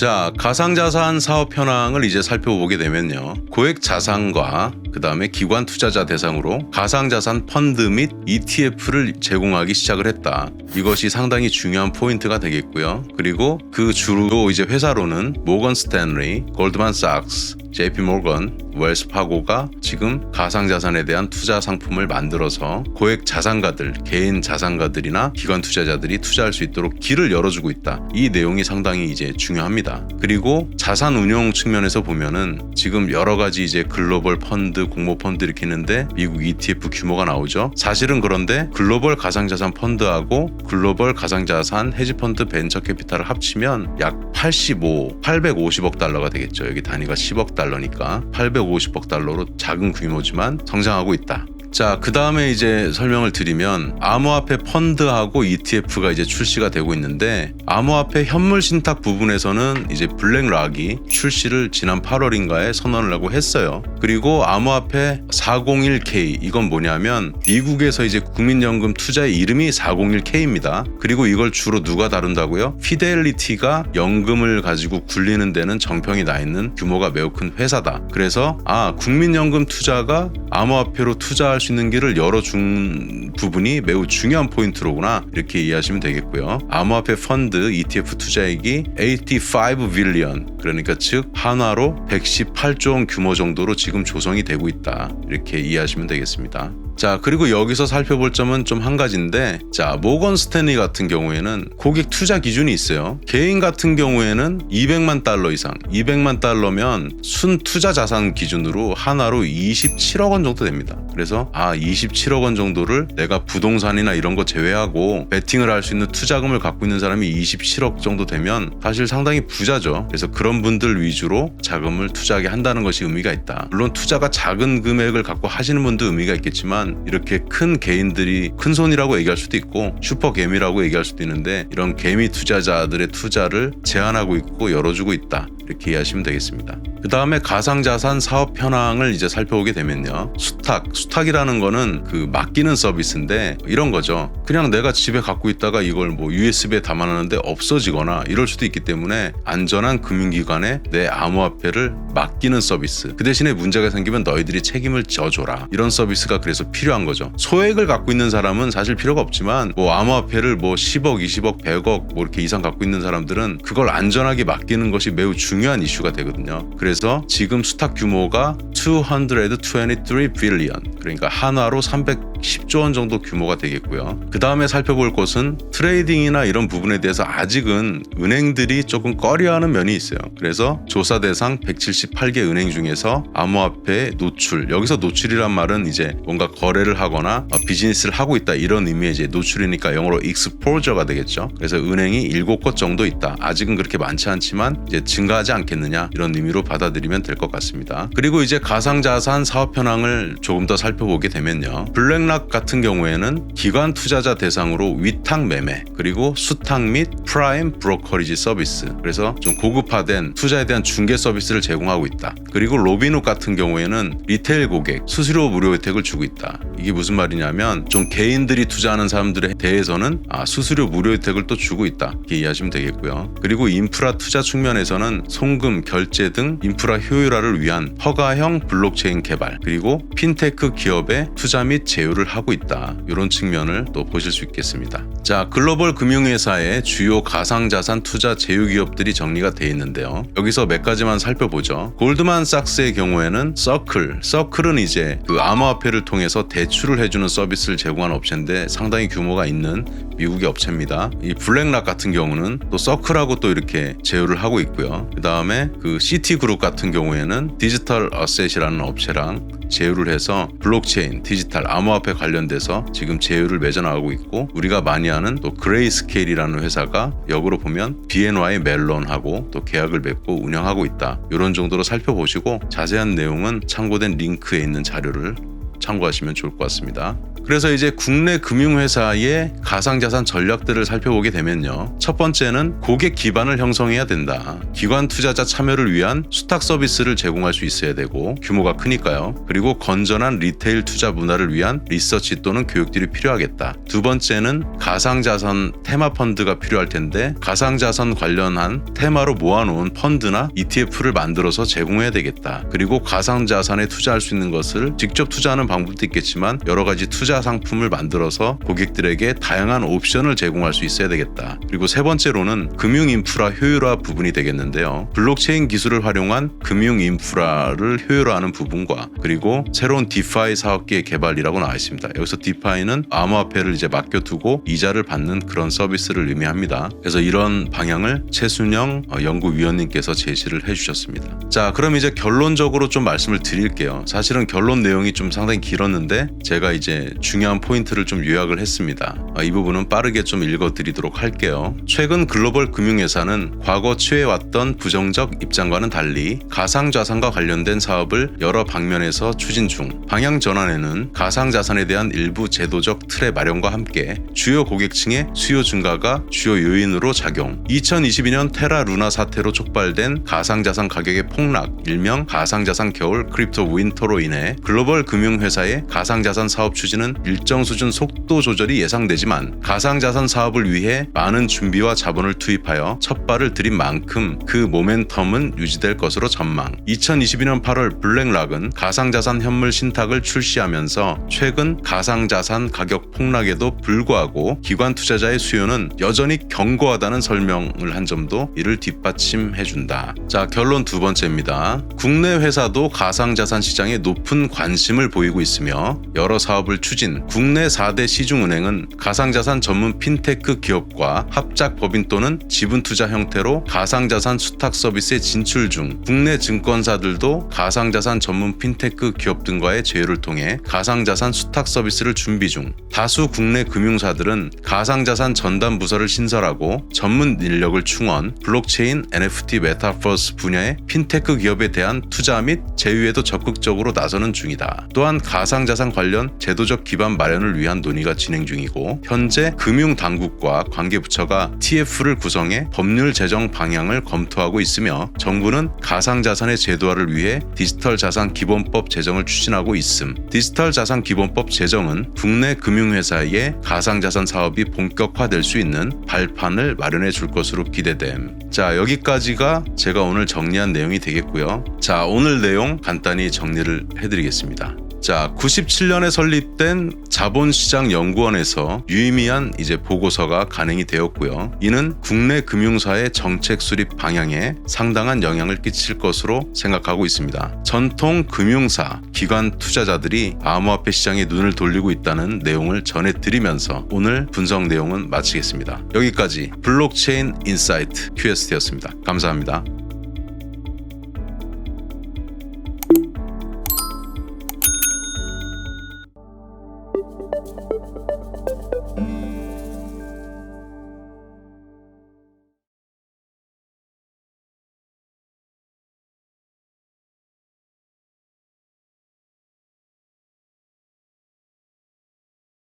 자, 가상자산 사업 현황을 이제 살펴보게 되면요. 고액 자산과 그 다음에 기관 투자자 대상으로 가상자산 펀드 및 ETF를 제공하기 시작을 했다. 이것이 상당히 중요한 포인트가 되겠고요. 그리고 그 주로 이제 회사로는 모건 스탠리, 골드만삭스, JP 모건, 웰스 파고가 지금 가상자산에 대한 투자 상품을 만들어서 고액 자산가들, 개인 자산가들이나 기관 투자자들이 투자할 수 있도록 길을 열어주고 있다. 이 내용이 상당히 이제 중요합니다. 그리고 자산 운용 측면에서 보면은 지금 여러 가지 이제 글로벌 펀드, 공모 펀드 이렇게 있는데 미국 ETF 규모가 나오죠. 사실은 그런데 글로벌 가상자산 펀드하고 글로벌 가상자산 헤지펀드 벤처 캐피탈을 합치면 약 850억 달러가 되겠죠. 여기 단위가 10억 달러니까 850억 달러로 작은 규모지만 성장하고 있다. 자, 그 다음에 이제 설명을 드리면 암호화폐 펀드하고 ETF가 이제 출시가 되고 있는데 암호화폐 현물 신탁 부분에서는 이제 블랙락이 출시를 지난 8월인가에 선언을 하고 했어요. 그리고 암호화폐 401k 이건 뭐냐면 미국에서 이제 국민연금 투자의 이름이 401k입니다. 그리고 이걸 주로 누가 다룬다고요? 피델리티가 연금을 가지고 굴리는 데는 정평이 나 있는 규모가 매우 큰 회사다. 그래서 국민연금 투자가 암호화폐로 투자할 수 있는 길을 열어준 부분이 매우 중요한 포인트로구나 이렇게 이해하시면 되겠고요. 암호화폐 펀드 ETF 투자액이 85 빌리언 그러니까 즉 한화로 118조 원 규모 정도로 지금 조성이 되고 있다 이렇게 이해하시면 되겠습니다. 자, 그리고 여기서 살펴볼 점은 좀 한 가지인데 자, 모건 스탠리 같은 경우에는 고객 투자 기준이 있어요. 개인 같은 경우에는 200만 달러 이상 200만 달러면 순 투자 자산 기준으로 하나로 27억 원 정도 됩니다. 그래서 27억 원 정도를 내가 부동산이나 이런 거 제외하고 베팅을 할 수 있는 투자금을 갖고 있는 사람이 27억 정도 되면 사실 상당히 부자죠. 그래서 그런 분들 위주로 자금을 투자하게 한다는 것이 의미가 있다. 물론 투자가 작은 금액을 갖고 하시는 분도 의미가 있겠지만 이렇게 큰 개인들이 큰 손이라고 얘기할 수도 있고 슈퍼 개미라고 얘기할 수도 있는데 이런 개미 투자자들의 투자를 제한하고 있고 열어주고 있다. 이렇게 이해하시면 되겠습니다. 그 다음에 가상자산 사업 현황을 이제 살펴보게 되면요. 수탁이라는 거는 그 맡기는 서비스인데 이런 거죠. 그냥 내가 집에 갖고 있다가 이걸 뭐 USB에 담아놨는데 없어지거나 이럴 수도 있기 때문에 안전한 금융기관에 내 암호화폐를 맡기는 서비스. 그 대신에 문제가 생기면 너희들이 책임을 져줘라. 이런 서비스가 그래서 필요한 거죠. 소액을 갖고 있는 사람은 사실 필요가 없지만 뭐 암호화폐를 뭐 10억, 20억, 100억 뭐 이렇게 이상 갖고 있는 사람들은 그걸 안전하게 맡기는 것이 매우 중요한 이슈가 되거든요. 그래서 지금 수탁 규모가 223 빌리언 그러니까 한화로 310조 원 정도 규모가 되겠고요. 그 다음에 살펴볼 것은 트레이딩이나 이런 부분에 대해서 아직은 은행들이 조금 꺼려하는 면이 있어요. 그래서 조사 대상 178개 은행 중에서 암호화폐 노출, 여기서 노출이란 말은 이제 뭔가 거래를 하거나 비즈니스를 하고 있다 이런 의미의 이제 노출이니까 영어로 exposure가 되겠죠. 그래서 은행이 7곳 정도 있다. 아직은 그렇게 많지 않지만 이제 증가하지 않겠느냐 이런 의미로 받아들이면 될 것 같습니다. 그리고 이제 가상자산 사업 현황을 조금 더 살펴보게 되면요. 블랙락 같은 경우에는 기관 투자자 대상으로 위탁 매매 그리고 수탁 및 프라임 브로커리지 서비스 그래서 좀 고급화된 투자에 대한 중개 서비스를 제공하고 있다. 그리고 로빈훗 같은 경우에는 리테일 고객 수수료 무료 혜택을 주고 있다. 이게 무슨 말이냐면 좀 개인들이 투자하는 사람들에 대해서는 수수료 무료 혜택을 또 주고 있다. 이렇게 이해하시면 되겠고요. 그리고 인프라 투자 측면에서는 송금, 결제 등 인프라 효율화를 위한 허가형 블록체인 개발 그리고 핀테크 기업의 투자 및 제휴를 하고 있다. 이런 측면을 또 보실 수 있겠습니다. 자, 글로벌 금융회사의 주요 가상자산 투자 제휴 기업들이 정리가 되어 있는데요. 여기서 몇 가지만 살펴보죠. 골드만삭스의 경우에는 서클은 이제 그 암호화폐를 통해서 대출을 해주는 서비스를 제공하는 업체인데 상당히 규모가 있는 미국의 업체입니다. 이 블랙락 같은 경우는 또 서클하고 또 이렇게 제휴를 하고 있고요. 그 다음에 그 시티그룹 같은 경우에는 디지털 어셋이라는 업체랑 제휴를 해서 블록체인, 디지털, 암호화폐 관련돼서 지금 제휴를 맺어나가고 있고 우리가 많이 아는 또 그레이스케일이라는 회사가 역으로 보면 BNY 멜론하고 또 계약을 맺고 운영하고 있다. 이런 정도로 살펴보시고 자세한 내용은 참고된 링크에 있는 자료를 참고하시면 좋을 것 같습니다. 그래서 이제 국내 금융회사의 가상자산 전략들을 살펴보게 되면요. 첫 번째는 고객 기반을 형성해야 된다. 기관 투자자 참여를 위한 수탁 서비스를 제공할 수 있어야 되고 규모가 크니까요. 그리고 건전한 리테일 투자 문화를 위한 리서치 또는 교육들이 필요하겠다. 두 번째는 가상자산 테마 펀드가 필요할 텐데 가상자산 관련한 테마로 모아놓은 펀드나 ETF를 만들어서 제공해야 되겠다. 그리고 가상자산에 투자할 수 있는 것을 직접 투자하는 방법도 있겠지만 여러 가지 투자 상품을 만들어서 고객들에게 다양한 옵션을 제공할 수 있어야 되겠다. 그리고 세 번째로는 금융 인프라 효율화 부분이 되겠는데요. 블록체인 기술을 활용한 금융 인프라를 효율화하는 부분과 그리고 새로운 디파이 사업계의 개발이라고 나와 있습니다. 여기서 디파이는 암호화폐를 이제 맡겨두고 이자를 받는 그런 서비스를 의미합니다. 그래서 이런 방향을 최순영 연구위원님께서 제시를 해주셨습니다. 자, 그럼 이제 결론적으로 좀 말씀을 드릴게요. 사실은 결론 내용이 좀 상당히 길었는데 제가 이제 중요한 포인트를 좀 요약을 했습니다. 이 부분은 빠르게 좀 읽어드리도록 할게요. 최근 글로벌 금융회사는 과거 취해왔던 부정적 입장과는 달리 가상자산과 관련된 사업을 여러 방면에서 추진 중. 방향 전환에는 가상자산에 대한 일부 제도적 틀의 마련과 함께 주요 고객층의 수요 증가가 주요 요인으로 작용. 2022년 테라 루나 사태로 촉발된 가상자산 가격의 폭락, 일명 가상자산 겨울 크립토 윈터로 인해 글로벌 금융회사의 가상자산 사업 추진은 일정 수준 속도 조절이 예상되지만 가상자산 사업을 위해 많은 준비와 자본을 투입하여 첫 발을 들인 만큼 그 모멘텀은 유지될 것으로 전망. 2022년 8월 블랙락은 가상자산 현물 신탁을 출시하면서 최근 가상자산 가격 폭락에도 불구하고 기관 투자자의 수요는 여전히 견고하다는 설명을 한 점도 이를 뒷받침해준다. 자, 결론 두 번째입니다. 국내 회사도 가상자산 시장에 높은 관심을 보이고 있으며 여러 사업을 추진. 국내 4대 시중은행은 가상자산 전문 핀테크 기업과 합작 법인 또는 지분 투자 형태로 가상자산 수탁 서비스에 진출 중. 국내 증권사들도 가상자산 전문 핀테크 기업 등과의 제휴를 통해 가상자산 수탁 서비스를 준비 중. 다수 국내 금융사들은 가상자산 전담 부서를 신설하고 전문 인력을 충원, 블록체인, NFT, 메타버스 분야의 핀테크 기업에 대한 투자 및 제휴에도 적극적으로 나서는 중이다. 또한 가상자산 관련 제도적 기반 마련을 위한 논의가 진행 중이고 현재 금융당국과 관계부처가 TF를 구성해 법률 제정 방향을 검토하고 있으며 정부는 가상자산의 제도화를 위해 디지털 자산 기본법 제정을 추진하고 있음. 디지털 자산 기본법 제정은 국내 금융회사의 가상자산 사업이 본격화될 수 있는 발판을 마련해 줄 것으로 기대됨. 자, 여기까지가 제가 오늘 정리한 내용이 되겠고요. 자, 오늘 내용 간단히 정리를 해드리겠습니다. 자, 97년에 설립된 자본시장연구원에서 유의미한 이제 보고서가 간행이 되었고요. 이는 국내 금융사의 정책 수립 방향에 상당한 영향을 끼칠 것으로 생각하고 있습니다. 전통 금융사, 기관 투자자들이 암호화폐 시장에 눈을 돌리고 있다는 내용을 전해드리면서 오늘 분석 내용은 마치겠습니다. 여기까지 블록체인 인사이트 QST였습니다. 감사합니다.